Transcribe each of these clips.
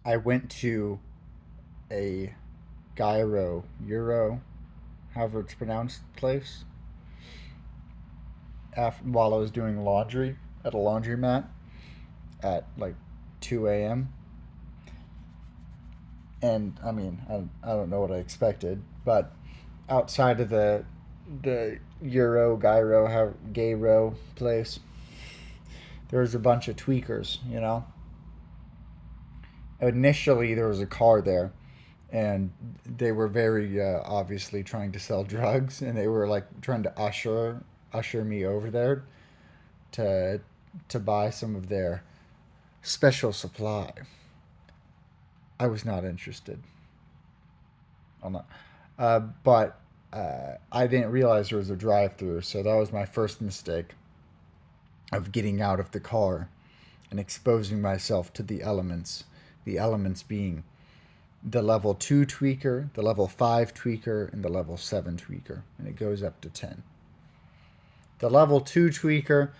I went to a Euro, however it's pronounced, place while I was doing laundry at a laundromat at like 2 a.m. And I mean, I don't know what I expected, but outside of the Gyro, Gayro place, there was a bunch of tweakers. Initially there was a car there, and they were very obviously trying to sell drugs, and they were like trying to usher me over there to buy some of their special supply. I was not interested. I'm not. But I didn't realize there was a drive-through, so that was my first mistake of getting out of the car and exposing myself to the elements. The elements being the level 2 tweaker, the level 5 tweaker, and the level 7 tweaker, and it goes up to 10. The level 2 tweaker,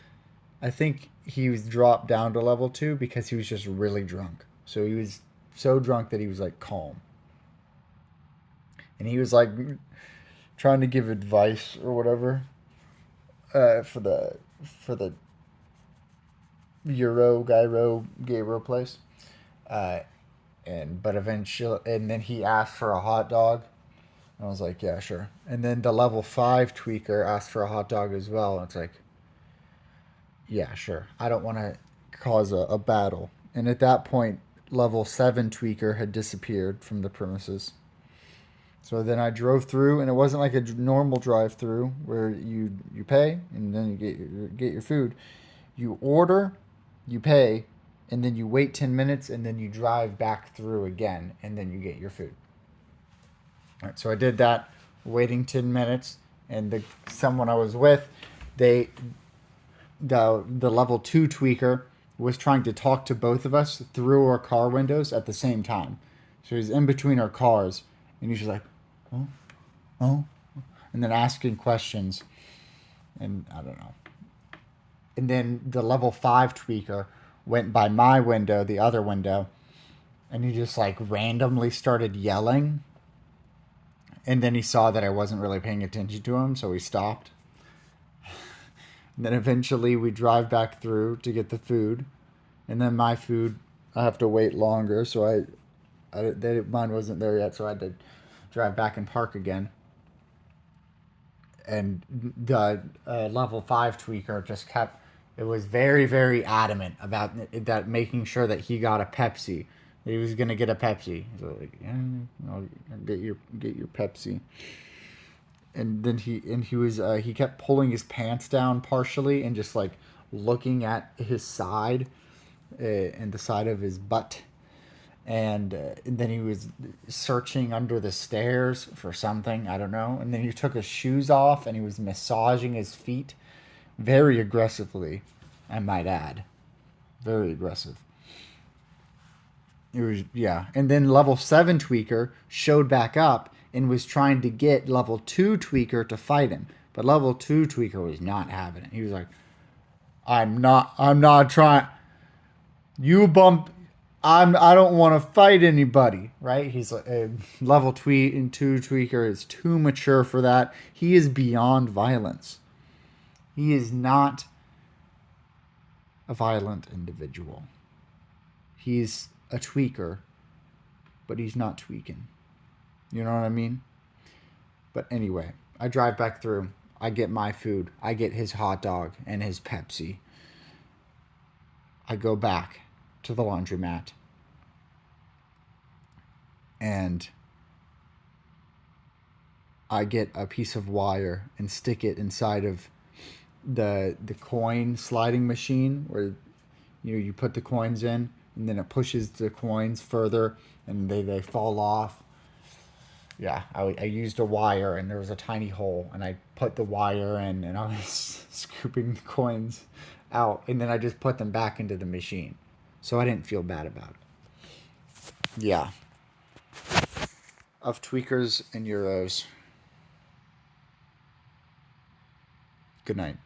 I think he was dropped down to level 2 because he was just really drunk. So he was so drunk that he was like calm. And he was like trying to give advice or whatever for the Gyro place. Uh, but eventually, and then he asked for a hot dog. And I was like, yeah, sure. And then the level 5 tweaker asked for a hot dog as well. And it's like, yeah, sure. I don't want to cause a battle. And at that point, level 7 tweaker had disappeared from the premises. So then I drove through, and it wasn't like a normal drive-through where you pay and then you get your food. You order, you pay, and then you wait 10 minutes, and then you drive back through again, and then you get your food. All right, so I did that, waiting 10 minutes, and someone I was with, they the level 2 tweaker was trying to talk to both of us through our car windows at the same time. So he's in between our cars, and he's just like, oh, oh, and then asking questions, and I don't know. And then the level 5 tweaker went by my window, the other window, and he just like randomly started yelling. And then he saw that I wasn't really paying attention to him, so he stopped. And then eventually we drive back through to get the food, and then my food I have to wait longer, so mine wasn't there yet, so I had to drive back and park again. And the level 5 tweaker just kept, it was very very adamant about that, making sure that he got a Pepsi. He was gonna get a Pepsi. So like, yeah, I'll get your Pepsi. And then he kept pulling his pants down partially and just like looking at his side, and the side of his butt, and then he was searching under the stairs for something, I don't know, and then he took his shoes off and he was massaging his feet very aggressively, I might add. Very aggressive. It was, yeah. And then level 7 tweaker showed back up and was trying to get level 2 tweaker to fight him, but level 2 tweaker was not having it. He was like, I'm not trying, you bump, I don't want to fight anybody, right? He's like, level 2 tweaker is too mature for that. He is beyond violence. He is not a violent individual. He's a tweaker, but he's not tweaking. You know what I mean? But anyway, I drive back through. I get my food. I get his hot dog and his Pepsi. I go back to the laundromat, and I get a piece of wire and stick it inside of the coin sliding machine where you put the coins in, and then it pushes the coins further and they fall off. Yeah, I used a wire, and there was a tiny hole, and I put the wire in, and I was scooping the coins out, and then I just put them back into the machine, so I didn't feel bad about it. Yeah, of tweakers and euros. Good night.